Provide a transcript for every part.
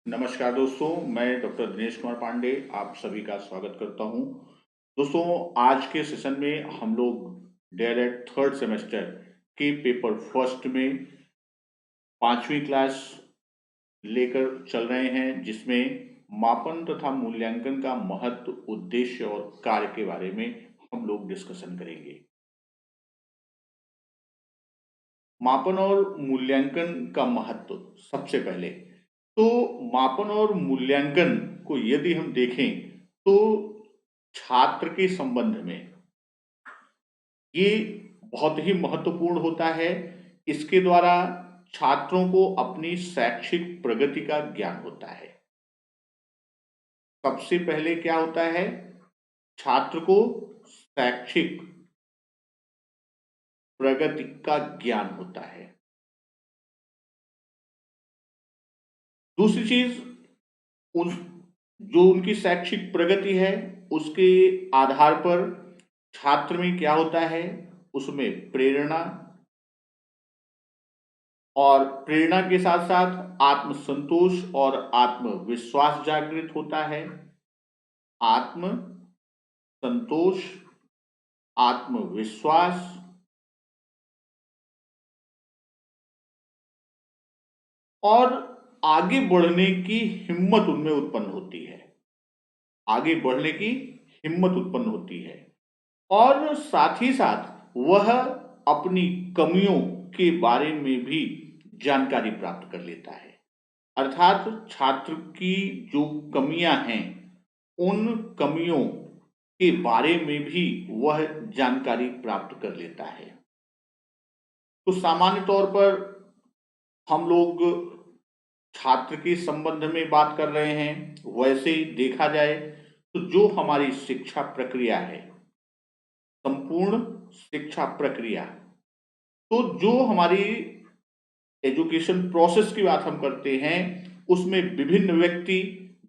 नमस्कार दोस्तों, मैं डॉक्टर दिनेश कुमार पांडे आप सभी का स्वागत करता हूं। दोस्तों, आज के सेशन में हम लोग डायरेक्ट थर्ड सेमेस्टर के पेपर फर्स्ट में पांचवी क्लास लेकर चल रहे हैं, जिसमें मापन तथा मूल्यांकन का महत्व, उद्देश्य और कार्य के बारे में हम लोग डिस्कशन करेंगे। मापन और मूल्यांकन का महत्व। सबसे पहले तो मापन और मूल्यांकन को यदि हम देखें तो छात्र के संबंध में ये बहुत ही महत्वपूर्ण होता है। इसके द्वारा छात्रों को अपनी शैक्षिक प्रगति का ज्ञान होता है। सबसे पहले क्या होता है, छात्र को शैक्षिक प्रगति का ज्ञान होता है। दूसरी चीज, उन जो उनकी शैक्षिक प्रगति है उसके आधार पर छात्र में क्या होता है, उसमें प्रेरणा, और प्रेरणा के साथ साथ आत्मसंतोष और आत्मविश्वास जागृत होता है। आत्म संतोष, आत्मविश्वास और आगे बढ़ने की हिम्मत उनमें उत्पन्न होती है। आगे बढ़ने की हिम्मत उत्पन्न होती है और साथ ही साथ वह अपनी कमियों के बारे में भी जानकारी प्राप्त कर लेता है। अर्थात छात्र की जो कमियां हैं उन कमियों के बारे में भी वह जानकारी प्राप्त कर लेता है। तो सामान्य तौर पर हम लोग छात्र के संबंध में बात कर रहे हैं। वैसे ही देखा जाए तो जो हमारी शिक्षा प्रक्रिया है, संपूर्ण शिक्षा प्रक्रिया, तो जो हमारी एजुकेशन प्रोसेस की बात हम करते हैं उसमें विभिन्न व्यक्ति,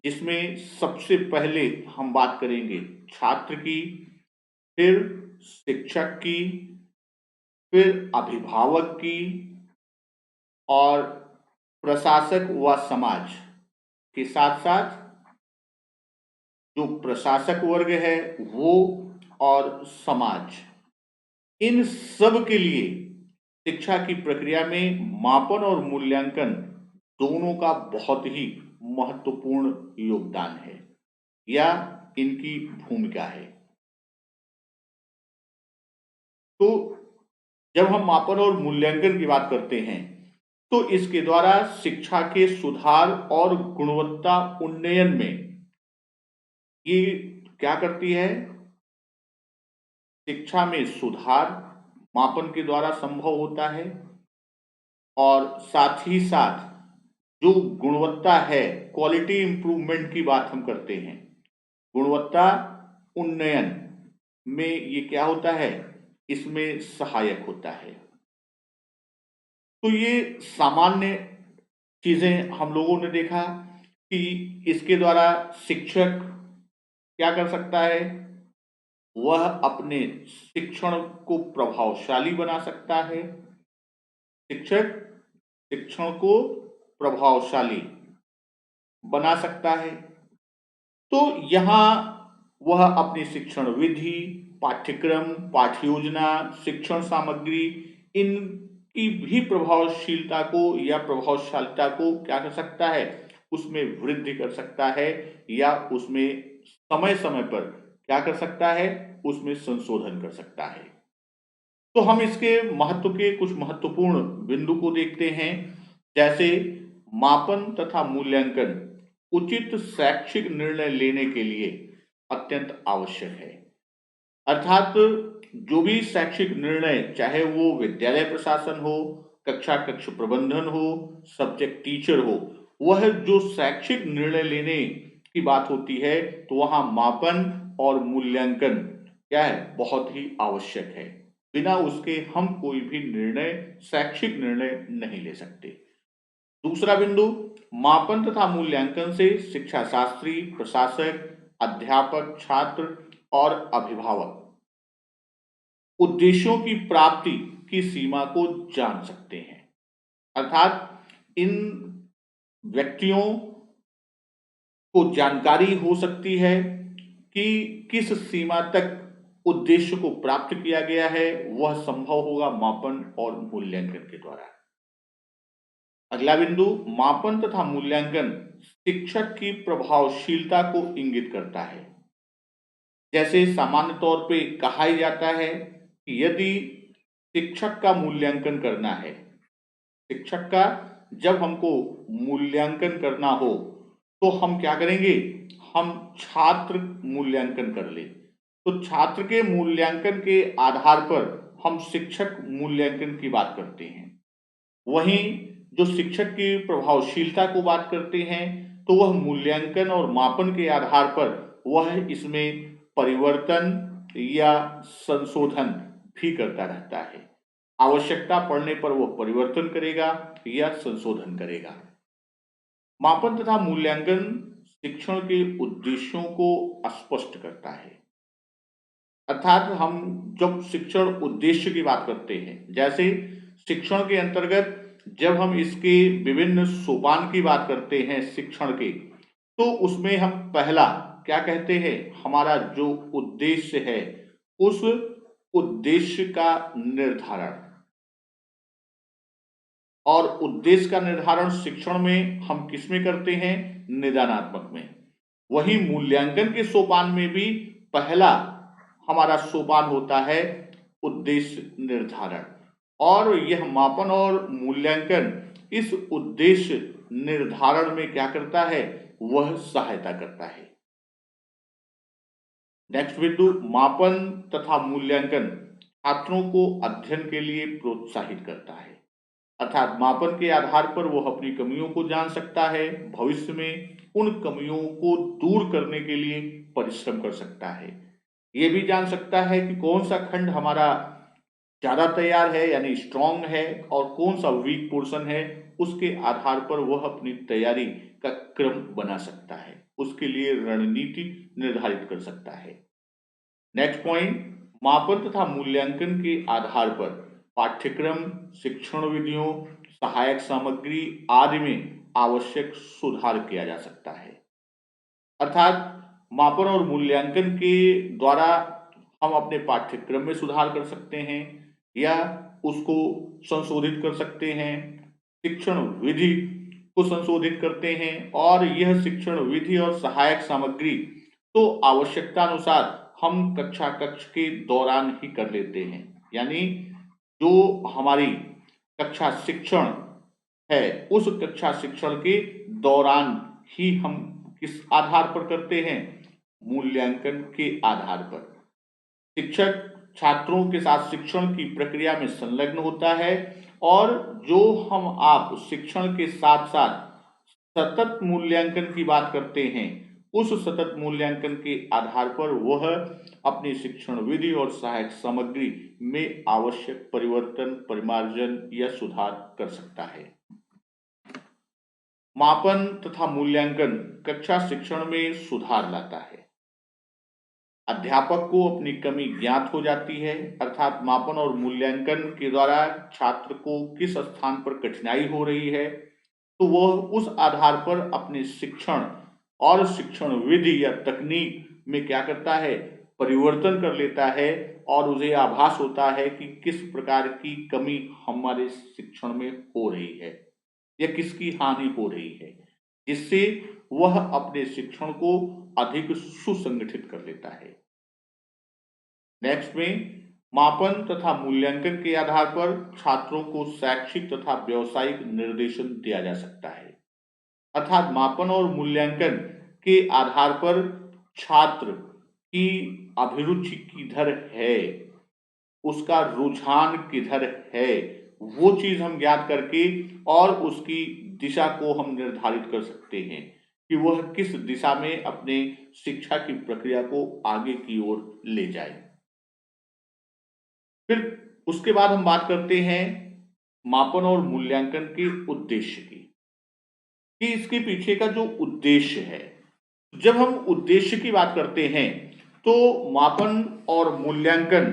जिसमें सबसे पहले हम बात करेंगे छात्र की, फिर शिक्षक की, फिर अभिभावक की और प्रशासक व समाज के साथ साथ जो प्रशासक वर्ग है वो और समाज, इन सब के लिए शिक्षा की प्रक्रिया में मापन और मूल्यांकन दोनों का बहुत ही महत्वपूर्ण योगदान है या इनकी भूमिका है। तो जब हम मापन और मूल्यांकन की बात करते हैं तो इसके द्वारा शिक्षा के सुधार और गुणवत्ता उन्नयन में ये क्या करती है, शिक्षा में सुधार मापन के द्वारा संभव होता है और साथ ही साथ जो गुणवत्ता है, क्वालिटी इंप्रूवमेंट की बात हम करते हैं, गुणवत्ता उन्नयन में ये क्या होता है, इसमें सहायक होता है। तो ये सामान्य चीजें हम लोगों ने देखा कि इसके द्वारा शिक्षक क्या कर सकता है, वह अपने शिक्षण को प्रभावशाली बना सकता है। शिक्षक शिक्षण को प्रभावशाली बना सकता है। तो यहाँ वह अपनी शिक्षण विधि, पाठ्यक्रम, पाठ्य योजना, शिक्षण सामग्री, इनकी भी प्रभावशीलता को या प्रभावशालिता को क्या कर सकता है, उसमें वृद्धि कर सकता है या उसमें समय समय पर क्या कर सकता है, उसमें संशोधन कर सकता है। तो हम इसके महत्व के कुछ महत्वपूर्ण बिंदु को देखते हैं। जैसे मापन तथा मूल्यांकन उचित शैक्षिक निर्णय लेने के लिए अत्यंत आवश्यक है। अर्थात जो भी शैक्षिक निर्णय, चाहे वो विद्यालय प्रशासन हो, कक्षा कक्ष प्रबंधन हो, सब्जेक्ट टीचर हो, वह जो शैक्षिक निर्णय लेने की बात होती है तो वहां मापन और मूल्यांकन क्या है, बहुत ही आवश्यक है। बिना उसके हम कोई भी निर्णय, शैक्षिक निर्णय नहीं ले सकते। दूसरा बिंदु, मापन तथा मूल्यांकन से शिक्षा शास्त्री, प्रशासक, अध्यापक, छात्र और अभिभावक उद्देश्यों की प्राप्ति की सीमा को जान सकते हैं। अर्थात इन व्यक्तियों को जानकारी हो सकती है कि किस सीमा तक उद्देश्य को प्राप्त किया गया है, वह संभव होगा मापन और मूल्यांकन के द्वारा। अगला बिंदु, मापन तथा मूल्यांकन शिक्षक की प्रभावशीलता को इंगित करता है। जैसे सामान्य तौर पे कहा ही जाता है कि यदि शिक्षक का मूल्यांकन करना है, शिक्षक का जब हमको मूल्यांकन करना हो तो हम क्या करेंगे, हम छात्र मूल्यांकन कर ले, तो छात्र के मूल्यांकन के आधार पर हम शिक्षक मूल्यांकन की बात करते हैं। वहीं जो शिक्षक की प्रभावशीलता को बात करते हैं तो वह मूल्यांकन और मापन के आधार पर वह इसमें परिवर्तन या संशोधन भी करता रहता है। आवश्यकता पड़ने पर वह परिवर्तन करेगा या संशोधन करेगा। मापन तथा मूल्यांकन शिक्षण के उद्देश्यों को स्पष्ट करता है। अर्थात हम जब शिक्षण उद्देश्य की बात करते हैं, जैसे शिक्षण के अंतर्गत जब हम इसके विभिन्न सोपान की बात करते हैं शिक्षण के, तो उसमें हम पहला क्या कहते हैं, हमारा जो उद्देश्य है उस उद्देश्य का निर्धारण। और उद्देश्य का निर्धारण शिक्षण में हम किस में करते हैं, निदानात्मक में। वहीं मूल्यांकन के सोपान में भी पहला हमारा सोपान होता है उद्देश्य निर्धारण, और यह मापन और मूल्यांकन इस उद्देश्य निर्धारण में क्या करता है, वह सहायता करता है। नेक्स्ट बिंदु, मापन तथा मूल्यांकन छात्रों को अध्ययन के लिए प्रोत्साहित करता है। अर्थात मापन के आधार पर वह अपनी कमियों को जान सकता है, भविष्य में उन कमियों को दूर करने के लिए परिश्रम कर सकता है। ये भी जान सकता है कि कौन सा खंड हमारा ज्यादा तैयार है यानी स्ट्रॉन्ग है और कौन सा वीक पोर्शन है, उसके आधार पर वह अपनी तैयारी का क्रम बना सकता है, उसके लिए रणनीति निर्धारित कर सकता है। नेक्स्ट पॉइंट, मापन तथा मूल्यांकन के आधार पर पाठ्यक्रम, शिक्षण विधियों, सहायक सामग्री आदि में आवश्यक सुधार किया जा सकता है। अर्थात मापन और मूल्यांकन के द्वारा हम अपने पाठ्यक्रम में सुधार कर सकते हैं या उसको संशोधित कर सकते हैं, शिक्षण विधि को संशोधित करते हैं, और यह शिक्षण विधि और सहायक सामग्री तो आवश्यकता अनुसार हम कक्षा कक्ष के दौरान ही कर लेते हैं। यानी जो हमारी कक्षा शिक्षण है उस कक्षा शिक्षण के दौरान ही हम किस आधार पर करते हैं, मूल्यांकन के आधार पर। शिक्षक छात्रों के साथ शिक्षण की प्रक्रिया में संलग्न होता है और जो हम आप शिक्षण के साथ साथ सतत मूल्यांकन की बात करते हैं, उस सतत मूल्यांकन के आधार पर वह अपनी शिक्षण विधि और सहायक सामग्री में आवश्यक परिवर्तन, परिमार्जन या सुधार कर सकता है। मापन तथा मूल्यांकन कक्षा शिक्षण में सुधार लाता है। अध्यापक को अपनी कमी ज्ञात हो जाती है, अर्थात मापन और मूल्यांकन के द्वारा छात्र को किस स्थान पर कठिनाई हो रही है तो वह उस आधार पर अपने शिक्षण और शिक्षण विधि या तकनीक में क्या करता है, परिवर्तन कर लेता है, और उसे आभास होता है कि किस प्रकार की कमी हमारे शिक्षण में हो रही है या किसकी हानि हो रही है, जिससे वह अपने शिक्षण को अधिक सुसंगठित कर लेता है। नेक्स्ट में मापन तथा मूल्यांकन के आधार पर छात्रों को शैक्षिक तथा व्यावसायिक निर्देशन दिया जा सकता है। अर्थात मापन और मूल्यांकन के आधार पर छात्र की अभिरुचि किधर है, उसका रुझान किधर है, वो चीज हम ज्ञात करके और उसकी दिशा को हम निर्धारित कर सकते हैं कि वह किस दिशा में अपने शिक्षा की प्रक्रिया को आगे की ओर ले जाए। फिर उसके बाद हम बात करते हैं मापन और मूल्यांकन के उद्देश्य की, कि इसके पीछे का जो उद्देश्य है। जब हम उद्देश्य की बात करते हैं तो मापन और मूल्यांकन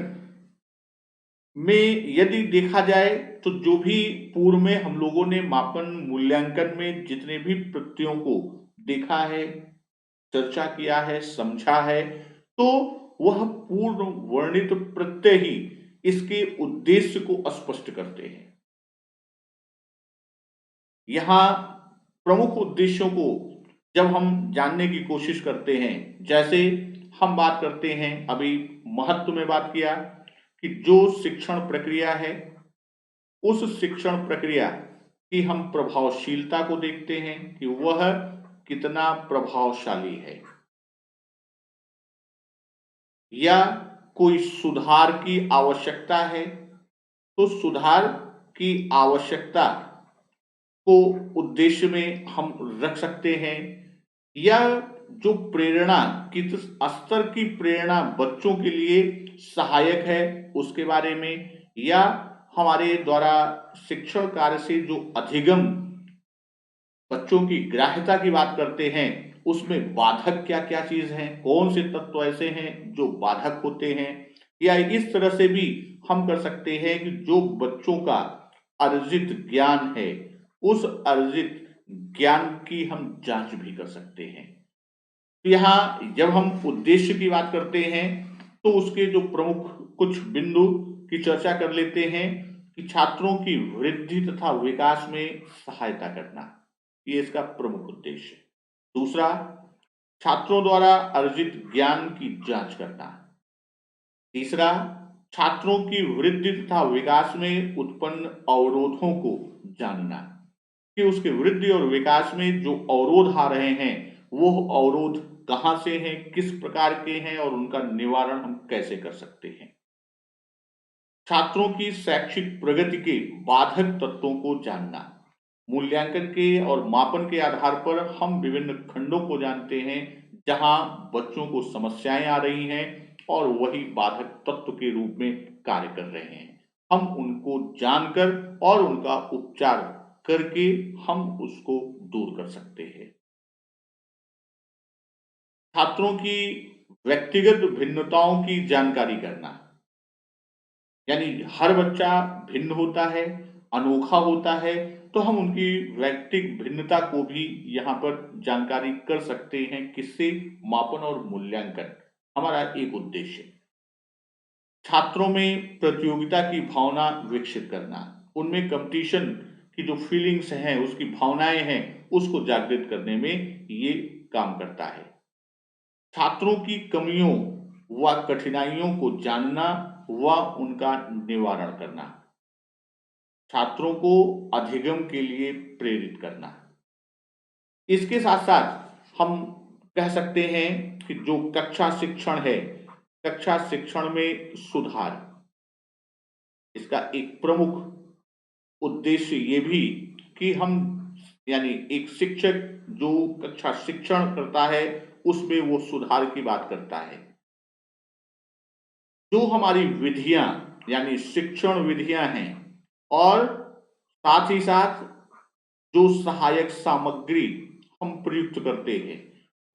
में यदि देखा जाए तो जो भी पूर्व में हम लोगों ने मापन मूल्यांकन में जितने भी प्रक्रियाओं को देखा है चर्चा किया है, समझा है, तो वह पूर्ण वर्णित प्रत्यय ही इसके उद्देश्य को स्पष्ट करते हैं। यहां प्रमुख उद्देश्यों को जब हम जानने की कोशिश करते हैं, जैसे हम बात करते हैं, अभी महत्व में बात किया कि जो शिक्षण प्रक्रिया है, उस शिक्षण प्रक्रिया की हम प्रभावशीलता को देखते हैं कि वह कितना प्रभावशाली है, या कोई सुधार की आवश्यकता है, तो सुधार की आवश्यकता को उद्देश्य में हम रख सकते हैं, या जो प्रेरणा, किस स्तर की प्रेरणा बच्चों के लिए सहायक है उसके बारे में, या हमारे द्वारा शिक्षण कार्य से जो अधिगम, बच्चों की ग्राह्यता की बात करते हैं, उसमें बाधक क्या क्या चीज हैं, कौन से तत्व ऐसे हैं जो बाधक होते हैं, या इस तरह से भी हम कर सकते हैं कि जो बच्चों का अर्जित ज्ञान है, उस अर्जित ज्ञान की हम जांच भी कर सकते हैं। तो यहाँ जब हम उद्देश्य की बात करते हैं, तो उसके जो प्रमुख कुछ बिंदु की चर्चा कर लेते हैं कि छात्रों की वृद्धि तथा विकास में सहायता करना, ये इसका प्रमुख उद्देश्य है। दूसरा, छात्रों द्वारा अर्जित ज्ञान की जांच करना। तीसरा, छात्रों की वृद्धि तथा विकास में उत्पन्न अवरोधों को जानना, कि उसके वृद्धि और विकास में जो अवरोध आ रहे हैं, वो अवरोध कहां से हैं, किस प्रकार के हैं, और उनका निवारण हम कैसे कर सकते हैं। छात्रों की शैक्षिक प्रगति के बाधक तत्वों को जानना। मूल्यांकन के और मापन के आधार पर हम विभिन्न खंडों को जानते हैं जहां बच्चों को समस्याएं आ रही हैं और वही बाधक तत्व के रूप में कार्य कर रहे हैं। हम उनको जानकर और उनका उपचार करके हम उसको दूर कर सकते हैं। छात्रों की व्यक्तिगत भिन्नताओं की जानकारी करना, यानी हर बच्चा भिन्न होता है, अनोखा होता है, तो हम उनकी व्यक्तिगत भिन्नता को भी यहाँ पर जानकारी कर सकते हैं। किससे? मापन और मूल्यांकन हमारा एक उद्देश्य है। छात्रों में प्रतियोगिता की भावना विकसित करना, उनमें कंपटीशन की जो फीलिंग्स हैं, उसकी भावनाएं हैं, उसको जागृत करने में ये काम करता है। छात्रों की कमियों व कठिनाइयों को जानना व उनका निवारण करना, छात्रों को अधिगम के लिए प्रेरित करना। इसके साथ साथ हम कह सकते हैं कि जो कक्षा शिक्षण है, कक्षा शिक्षण में सुधार, इसका एक प्रमुख उद्देश्य ये भी कि हम, यानी एक शिक्षक जो कक्षा शिक्षण करता है उसमें वो सुधार की बात करता है। जो हमारी विधियां, यानी शिक्षण विधियां हैं, और साथ ही साथ जो सहायक सामग्री हम प्रयुक्त करते हैं,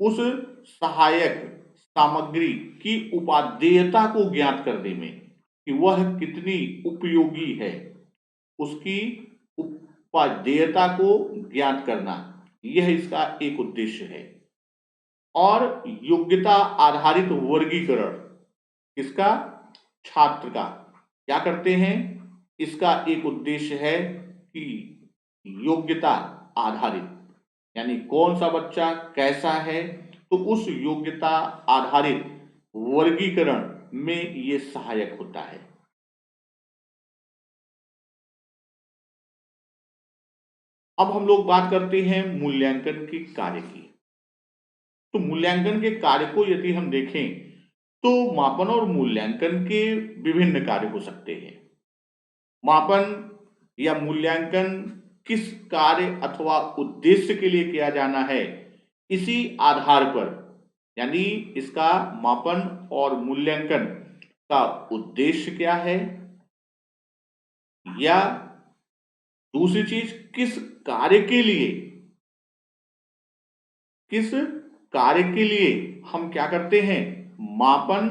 उस सहायक सामग्री की उपादेयता को ज्ञात करने में कि वह कितनी उपयोगी है, उसकी उपादेयता को ज्ञात करना, यह इसका एक उद्देश्य है। और योग्यता आधारित वर्गीकरण, किसका? छात्र का। क्या करते हैं? इसका एक उद्देश्य है कि योग्यता आधारित, यानी कौन सा बच्चा कैसा है, तो उस योग्यता आधारित वर्गीकरण में ये सहायक होता है। अब हम लोग बात करते हैं मूल्यांकन के कार्य की। तो मूल्यांकन के कार्य को यदि हम देखें, तो मापन और मूल्यांकन के विभिन्न कार्य हो सकते हैं। मापन या मूल्यांकन किस कार्य अथवा उद्देश्य के लिए किया जाना है, इसी आधार पर, यानी इसका मापन और मूल्यांकन का उद्देश्य क्या है, या दूसरी चीज किस कार्य के लिए, किस कार्य के लिए हम क्या करते हैं, मापन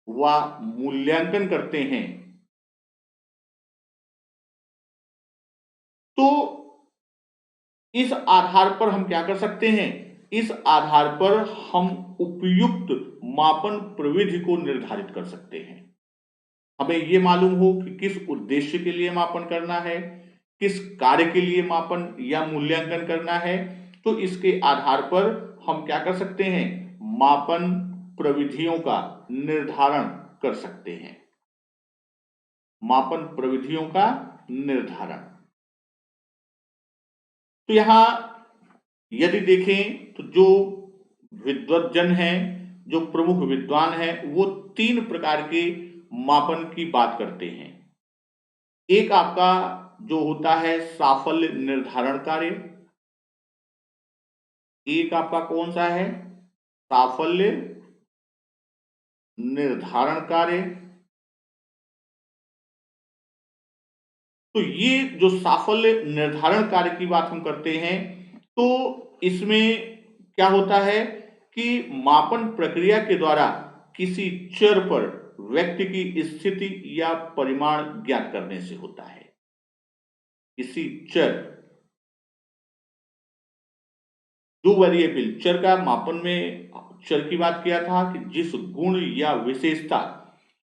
व मूल्यांकन करते हैं। तो इस आधार पर हम क्या कर सकते हैं, इस आधार पर हम उपयुक्त मापन प्रविधि को निर्धारित कर सकते हैं। हमें ये मालूम हो कि किस उद्देश्य के लिए मापन करना है, किस कार्य के लिए मापन या मूल्यांकन करना है, तो इसके आधार पर हम क्या कर सकते हैं, मापन प्रविधियों का निर्धारण कर सकते हैं। मापन प्रविधियों का निर्धारण, तो यहां यदि देखें तो जो विद्वज्जन हैं, जो प्रमुख विद्वान हैं, वो 3 प्रकार के मापन की बात करते हैं। एक आपका जो होता है साफल्य निर्धारण कार्य, एक आपका कौन सा है, साफल्य निर्धारण कार्य। तो ये जो साफल्य निर्धारण कार्य की बात हम करते हैं, तो इसमें क्या होता है कि मापन प्रक्रिया के द्वारा किसी चर पर व्यक्ति की स्थिति या परिमाण ज्ञात करने से होता है। किसी चर, जो वेरिएबल चर का मापन में चर की बात किया था कि जिस गुण या विशेषता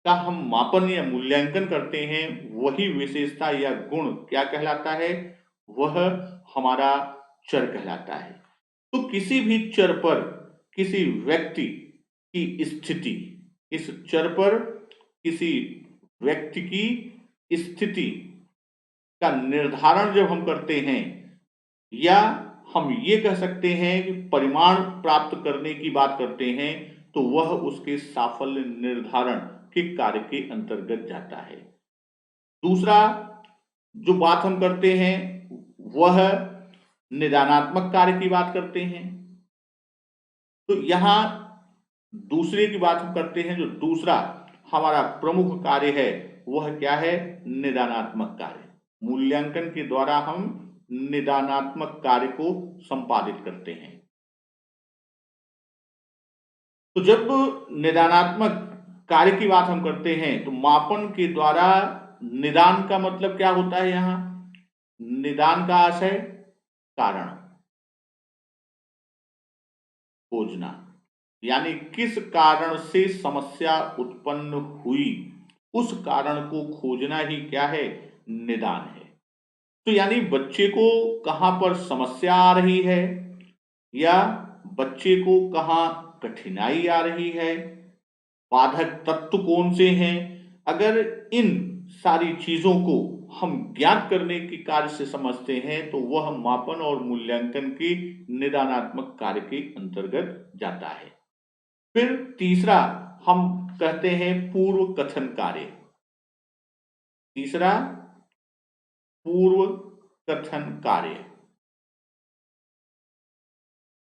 का हम मापन या मूल्यांकन करते हैं, वही विशेषता या गुण क्या कहलाता है, वह हमारा चर कहलाता है। तो किसी भी चर पर किसी व्यक्ति की स्थिति, इस चर पर किसी व्यक्ति की स्थिति का निर्धारण जब हम करते हैं, या हम ये कह सकते हैं कि परिमाण प्राप्त करने की बात करते हैं, तो वह उसके साफल्य निर्धारण के कार्य के अंतर्गत जाता है। दूसरा जो बात हम करते हैं वह निदानात्मक कार्य की बात करते हैं। तो यहां दूसरे की बात हम करते हैं, जो दूसरा हमारा प्रमुख कार्य है वह क्या है, निदानात्मक कार्य। मूल्यांकन के द्वारा हम निदानात्मक कार्य को संपादित करते हैं। तो जब निदानात्मक कार्य की बात हम करते हैं, तो मापन के द्वारा निदान का मतलब क्या होता है, यहां निदान का आशय कारण खोजना, यानी किस कारण से समस्या उत्पन्न हुई, उस कारण को खोजना ही क्या है, निदान है। तो यानी बच्चे को कहां पर समस्या आ रही है, या बच्चे को कहां कठिनाई आ रही है, बाधक तत्व कौन से हैं, अगर इन सारी चीजों को हम ज्ञात करने के कार्य से समझते हैं, तो वह मापन और मूल्यांकन की निदानात्मक कार्य के अंतर्गत जाता है। फिर तीसरा हम कहते हैं पूर्व कथन कार्य। तीसरा पूर्व कथन कार्य।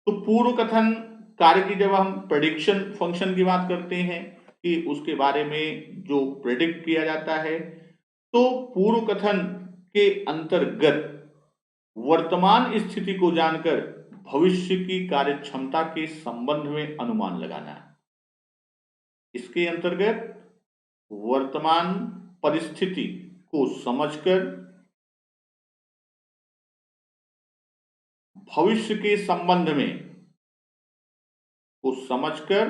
तो पूर्व कथन कार्य की जब हम प्रेडिक्शन फंक्शन की बात करते हैं कि उसके बारे में जो प्रेडिक्ट किया जाता है, तो पूर्व कथन के अंतर्गत वर्तमान स्थिति को जानकर भविष्य की कार्य क्षमता के संबंध में अनुमान लगाना। इसके अंतर्गत वर्तमान परिस्थिति को समझकर भविष्य के संबंध में, को समझकर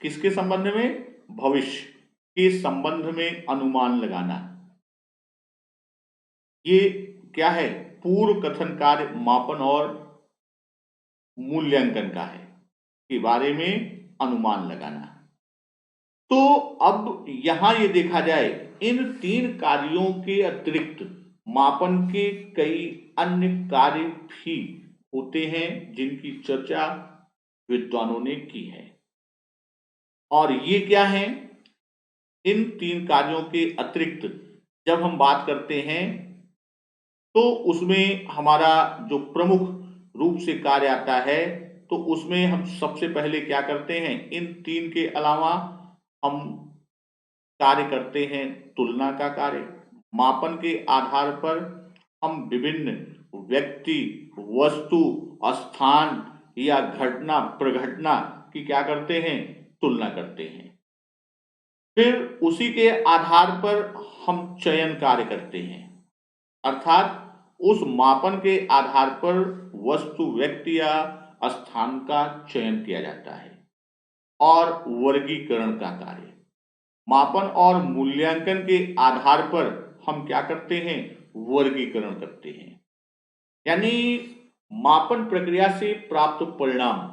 किसके संबंध में, भविष्य के संबंध में अनुमान लगाना। ये क्या है, पूर्व कथन कार्य मापन और मूल्यांकन का है, के बारे में अनुमान लगाना। तो अब यहां ये देखा जाए, इन 3 कार्यों के अतिरिक्त मापन के कई अन्य कार्य भी होते हैं जिनकी चर्चा विद्वानों ने की है। और ये क्या है, इन 3 कार्यों के अतिरिक्त जब हम बात करते हैं, तो उसमें हमारा जो प्रमुख रूप से कार्य आता है, तो उसमें हम सबसे पहले क्या करते हैं, इन 3 के अलावा हम कार्य करते हैं तुलना का कार्य। मापन के आधार पर हम विभिन्न व्यक्ति, वस्तु, स्थान या घटना प्रघटना की क्या करते हैं, तुलना करते हैं। फिर उसी के आधार पर हम चयन कार्य करते हैं, अर्थात उस मापन के आधार पर वस्तु, व्यक्ति या स्थान का चयन किया जाता है। और वर्गीकरण का कार्य, मापन और मूल्यांकन के आधार पर हम क्या करते हैं, वर्गीकरण करते हैं। यानी मापन प्रक्रिया से प्राप्त परिणाम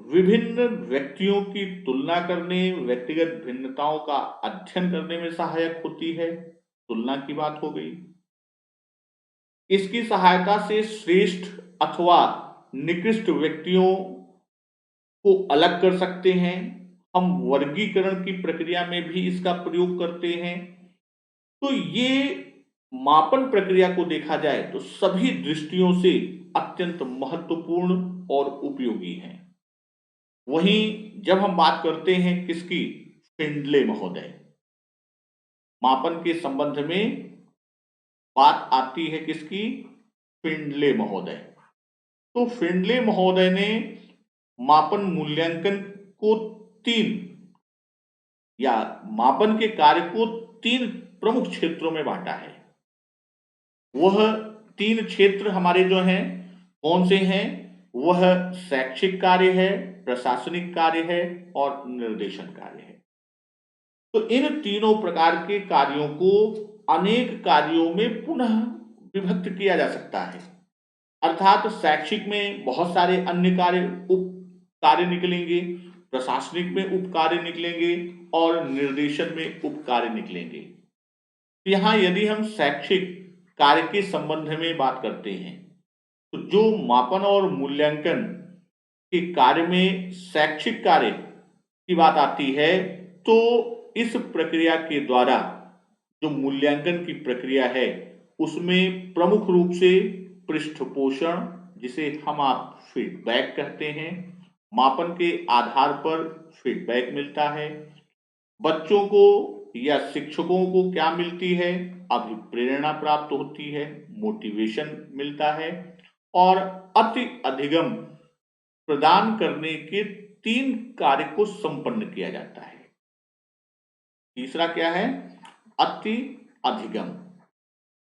विभिन्न व्यक्तियों की तुलना करने, व्यक्तिगत भिन्नताओं का अध्ययन करने में सहायक होती है। तुलना की बात हो गई। इसकी सहायता से श्रेष्ठ अथवा निकृष्ट व्यक्तियों को अलग कर सकते हैं। हम वर्गीकरण की प्रक्रिया में भी इसका प्रयोग करते हैं। तो ये मापन प्रक्रिया को देखा जाए तो सभी दृष्टियों से अत्यंत महत्वपूर्ण और उपयोगी है। वहीं जब हम बात करते हैं किसकी, फिंडले महोदय, मापन के संबंध में बात आती है किसकी, फिंडले महोदय। तो फिंडले महोदय ने मापन मूल्यांकन को मापन के कार्य को 3 प्रमुख क्षेत्रों में बांटा है। वह 3 क्षेत्र हमारे जो हैं कौन से हैं, वह शैक्षिक कार्य है, प्रशासनिक कार्य है और निर्देशन कार्य है। तो इन तीनों प्रकार के कार्यों को अनेक कार्यों में पुनः विभक्त किया जा सकता है। अर्थात शैक्षिक में बहुत सारे अन्य कार्य, उप कार्य निकलेंगे, प्रशासनिक में उप कार्य निकलेंगे और निर्देशन में उप कार्य निकलेंगे। यहां यदि हम शैक्षिक कार्य के संबंध में बात करते हैं तो जो मापन और मूल्यांकन के कार्य में शैक्षिक कार्य की बात आती है, तो इस प्रक्रिया के द्वारा जो मूल्यांकन की प्रक्रिया है उसमें प्रमुख रूप से पृष्ठपोषण, जिसे हम आप फीडबैक कहते हैं, मापन के आधार पर फीडबैक मिलता है। बच्चों को या शिक्षकों को क्या मिलती है, अभिप्रेरणा प्राप्त होती है, मोटिवेशन मिलता है और अति अधिगम प्रदान करने के 3 कार्य को संपन्न किया जाता है। तीसरा क्या है, अति अधिगम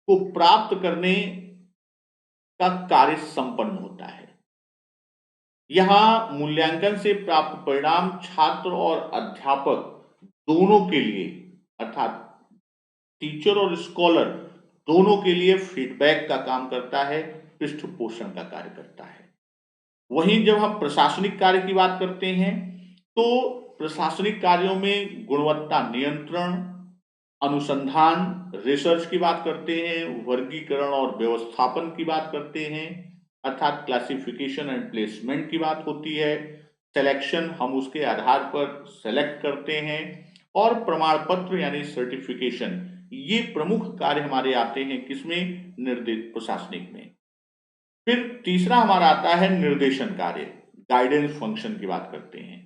को प्राप्त करने का कार्य संपन्न होता है। यहां मूल्यांकन से प्राप्त परिणाम छात्र और अध्यापक दोनों के लिए, अर्थात टीचर और स्कॉलर दोनों के लिए फीडबैक का काम करता है, पृष्ठपोषण का कार्य करता है। वहीं जब हम प्रशासनिक कार्य की बात करते हैं तो प्रशासनिक कार्यों में गुणवत्ता नियंत्रण, अनुसंधान, रिसर्च की बात करते हैं, वर्गीकरण और व्यवस्थापन की बात करते हैं, अर्थात क्लासिफिकेशन एंड प्लेसमेंट की बात होती है, सिलेक्शन, हम उसके आधार पर सेलेक्ट करते हैं, और प्रमाण पत्र यानी सर्टिफिकेशन, ये प्रमुख कार्य हमारे आते हैं किसमें, प्रशासनिक में। फिर तीसरा हमारा आता है निर्देशन कार्य, गाइडेंस फंक्शन की बात करते हैं।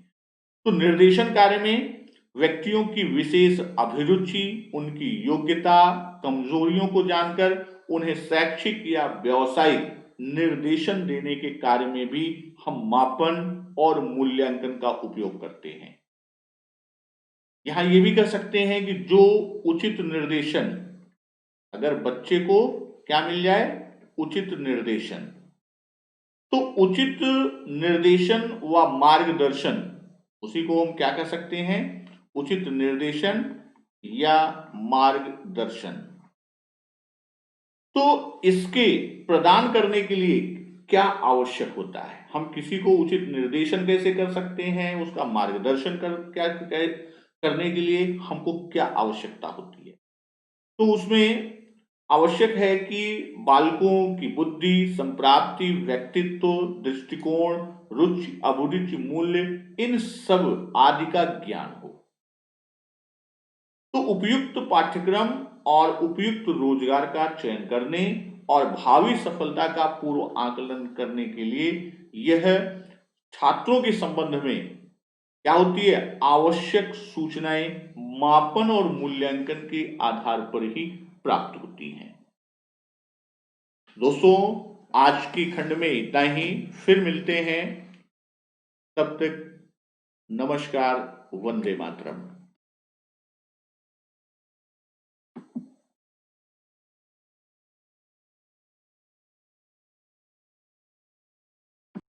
तो निर्देशन कार्य में व्यक्तियों की विशेष अभिरुचि, उनकी योग्यता, कमजोरियों को जानकर उन्हें शैक्षिक या व्यावसायिक निर्देशन देने के कार्य में भी हम मापन और मूल्यांकन का उपयोग करते हैं। यहां यह भी कह सकते हैं कि जो उचित निर्देशन, अगर बच्चे को क्या मिल जाए, उचित निर्देशन, तो उचित निर्देशन व मार्गदर्शन, उसी को हम क्या कह सकते हैं, उचित निर्देशन या मार्गदर्शन। तो इसके प्रदान करने के लिए क्या आवश्यक होता है, हम किसी को उचित निर्देशन कैसे कर सकते हैं, उसका मार्गदर्शन करने के लिए हमको क्या आवश्यकता होती है। तो उसमें आवश्यक है कि बालकों की बुद्धि, संप्राप्ति, व्यक्तित्व, दृष्टिकोण, रुचि, अभिरुचि, मूल्य, इन सब आदि का ज्ञान हो। तो उपयुक्त पाठ्यक्रम और उपयुक्त रोजगार का चयन करने और भावी सफलता का पूर्व आकलन करने के लिए यह छात्रों के संबंध में क्या होती है, आवश्यक सूचनाएं मापन और मूल्यांकन के आधार पर ही प्राप्त होती हैं। दोस्तों, आज की खंड में इतना ही, फिर मिलते हैं, तब तक नमस्कार, वंदे मातरम।